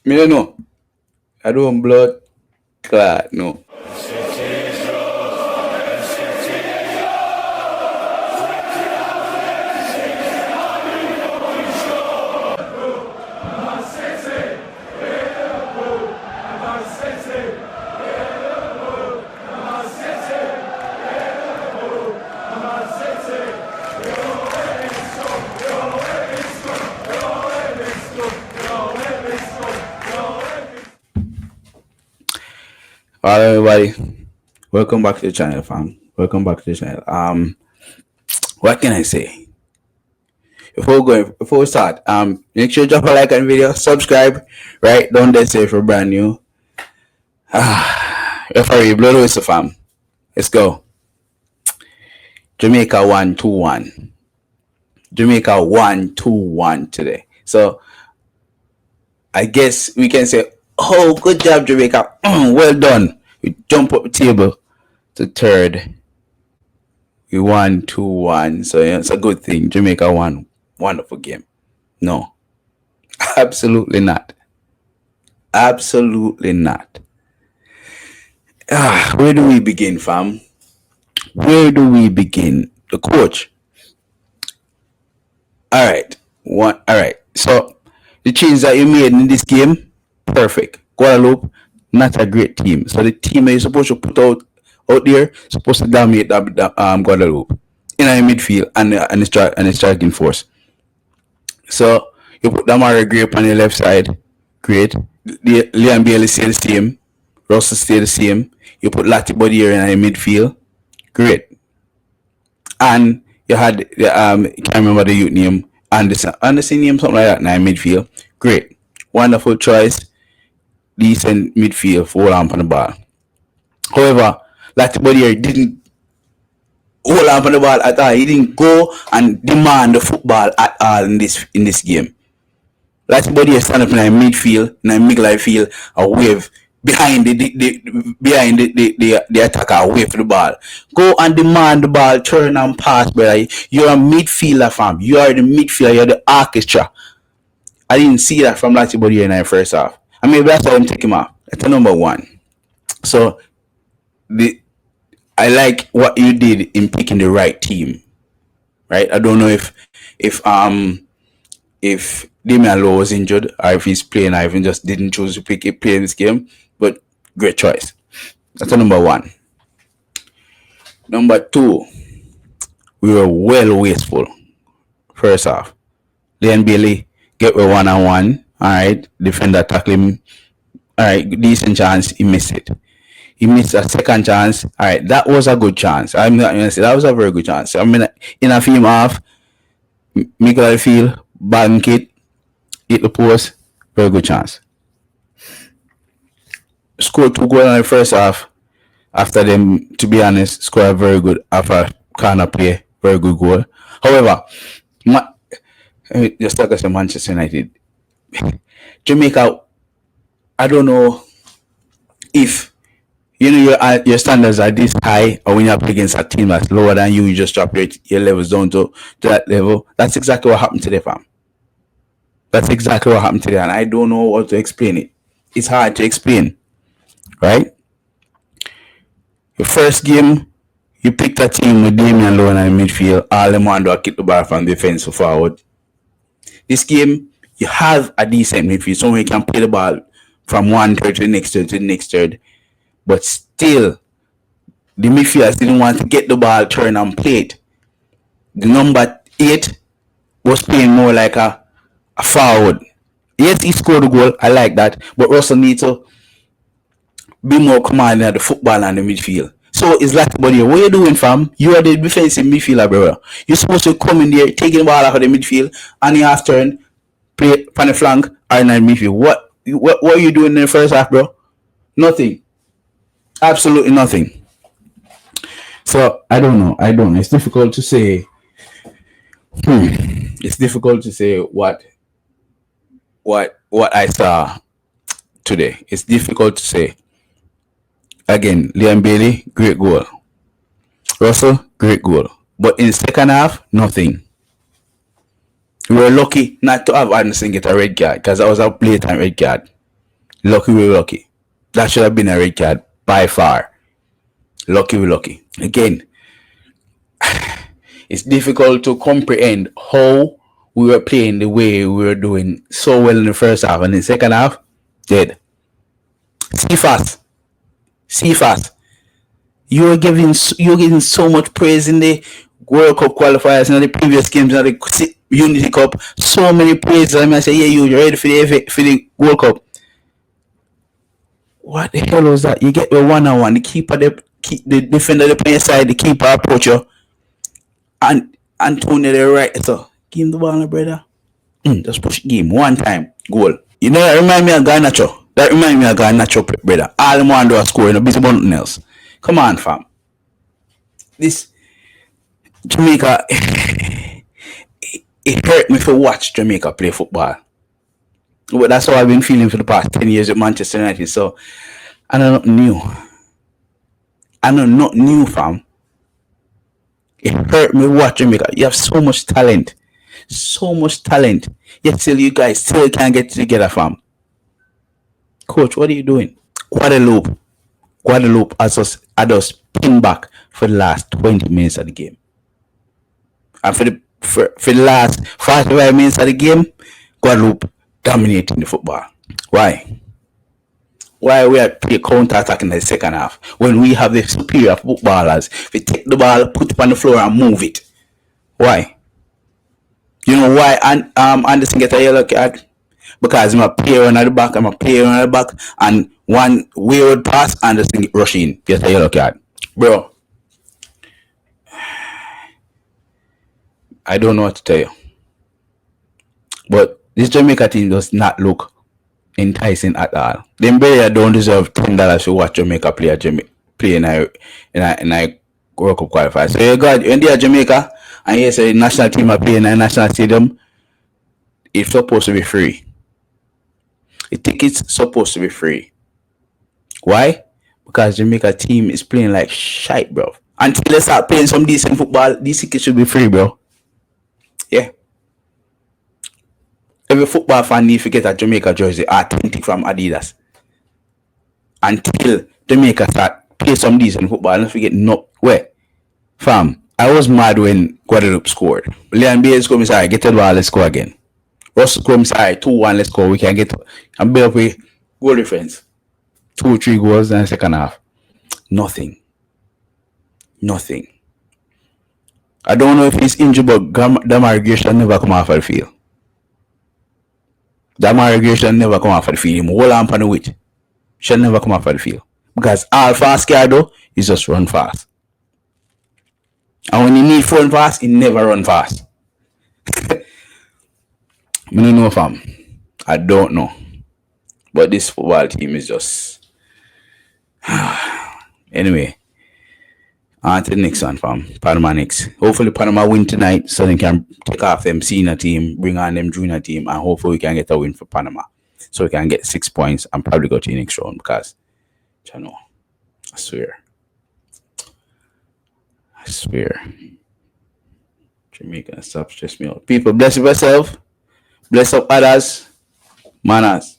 Me don't know. I don't blood clot, no. Alright, everybody. Welcome back to the channel, fam. Welcome back to the channel. What can I say? Before we start, make sure you drop a like on the video, subscribe, right? Don't let say if you're brand new. Referee, blow the whistle, fam. Let's go. Jamaica 1-2-1. Jamaica 1-2-1 today. So I guess we can say, oh, good job, Jamaica. Well done. We jump up the table to third. We won 2-1. So yeah, it's a good thing. Jamaica won. Wonderful game. No. Absolutely not. Absolutely not. Where do we begin, fam? Where do we begin? The coach. Alright. So the change that you made in this game, perfect. Guadeloupe, not a great team. So the team that you're supposed to put out there supposed to dominate Guadeloupe in our midfield and the striking force. So you put Damara Grape on the left side, great. Liam Bailey stay the same, Russell stay the same. You put Lati Bodier in the midfield, great. And you had can't remember the youth name, Anderson name, something like that in the midfield, great. Wonderful choice, decent midfield for hold on the ball. However, Lati Bodier didn't hold on the ball at all. He didn't go and demand the football at all in this game. Lati Bodier stand up in the midfield, in the middle field, a wave behind the attacker, wave for the ball. Go and demand the ball, turn and pass, brother. You're a midfielder, fam. You are the midfielder. You're the orchestra. I didn't see that from Lati Bodier in the first half. I mean, that's why I'm taking him off. That's the number one. So I like what you did in picking the right team, right? I don't know if Damian Lowe was injured or if he's playing or if he just didn't choose to play in this game, but great choice. That's the number one. Number two, we were well wasteful. First half, Liam Bailey get with 1-on-1. All right, defender tackle him. All right, decent chance, he missed it. He missed a second chance. All right, that was a good chance. I'm not gonna say that was a very good chance. I mean, in a film half, make it feel, bank it, hit the post, very good chance. Scored 2 goals in the first half. After them, to be honest, scored a very good after corner play, very good goal. However, just like I said, Manchester United, Jamaica, I don't know if you know your standards are this high, or when you're up against a team that's lower than you just drop your levels down to that level. That's exactly what happened today, fam. That's exactly what happened today, and I don't know how to explain it. It's hard to explain, right? Your first game, you picked a team with Damian Lowe in the midfield. All them want to kick the ball from defense to forward. This game, you have a decent midfield, someone you can play the ball from one third to the next third. But still, the midfielders didn't want to get the ball, turn and play it. The number 8 was playing more like a forward. Yes, he scored a goal. I like that. But Russell needs to be more commanding at the football and the midfield. So it's like, buddy, what you doing, fam? You are the defensive midfielder, brother. You're supposed to come in there, taking the ball out of the midfield, and you have to turn, play on the flank or in the midfield. What are you doing in the first half, bro? Nothing. Absolutely nothing. So I don't know. It's difficult to say. It's difficult to say what I saw today. It's difficult to say. Again, Liam Bailey, great goal. Russell, great goal. But in the second half, nothing. We were lucky not to have Anderson get a red card because that was a blatant red card. Lucky we lucky. That should have been a red card by far. Lucky we lucky. Again, it's difficult to comprehend how we were playing the way we were doing so well in the first half, and in the second half, dead. Cephas, Cephas, you were giving so much praise in the World Cup qualifiers and the previous games and the Unity Cup. So many praises. I mean, I say, yeah, you're ready for the World Cup. What the hell was that? You get the one-on-one, the keeper, the defender, the player side, the keeper approach you, and Antonio the right. So give him the ball, brother. Just push game one time, goal. You know that remind me of Garnacho. That remind me of Garnacho, brother. All them want to do is score, busy about nothing else. Come on, fam. This Jamaica, it hurt me to watch Jamaica play football. But that's how I've been feeling for the past 10 years at Manchester United. So I know nothing new. I know nothing new, fam. It hurt me watching Jamaica. You have so much talent. So much talent. Yet still you guys still can't get together, fam. Coach, what are you doing? Guadeloupe had us pinned back for the last 20 minutes of the game. And for the last 45 minutes of the game, Guadeloupe dominating the football. Why? Why we are play counter attack in the second half when we have the superior footballers? We take the ball, put it on the floor, and move it. Why? You know why? And Anderson get a yellow card because I'm a player on the back. And one wayward pass, Anderson rush in, get a yellow card, bro. I don't know what to tell you, but this Jamaica team does not look enticing at all. Them barely don't deserve $10 to watch Jamaica play in a World Cup qualifier. So you got when they are Jamaica and you say the national team are playing in a national stadium, it's supposed to be free. The tickets supposed to be free. Why? Because Jamaica team is playing like shite, bro. Until they start playing some decent football, these tickets should be free, bro. Yeah. Every football fan needs to get a Jamaica jersey authentic from Adidas. Until Jamaica start play some decent football, don't forget no where. Fam, I was mad when Guadeloupe scored. Leon Baines come inside, get the ball, let's score again. Russell come inside, 2-1, let's go. We can get and build up with goal difference. 2-3 goals in the second half. Nothing. I don't know if he's injured, but Damar Gresham never come off the field. Damar Gresham never come off the field. Him hold on for the weight. Shall never come off the field. Because all fast guy do is just run fast. And when you need to run fast, he never run fast. I don't know, fam. I don't know. But this football team is just... Anyway. On to the next one, fam. Panama next. Hopefully Panama win tonight so they can take off them senior team, bring on them junior team, and hopefully we can get a win for Panama. So we can get 6 points and probably go to the next round because, I know, I swear. Jamaica, stop stress me out. People, bless yourself. Bless up others. Manaz.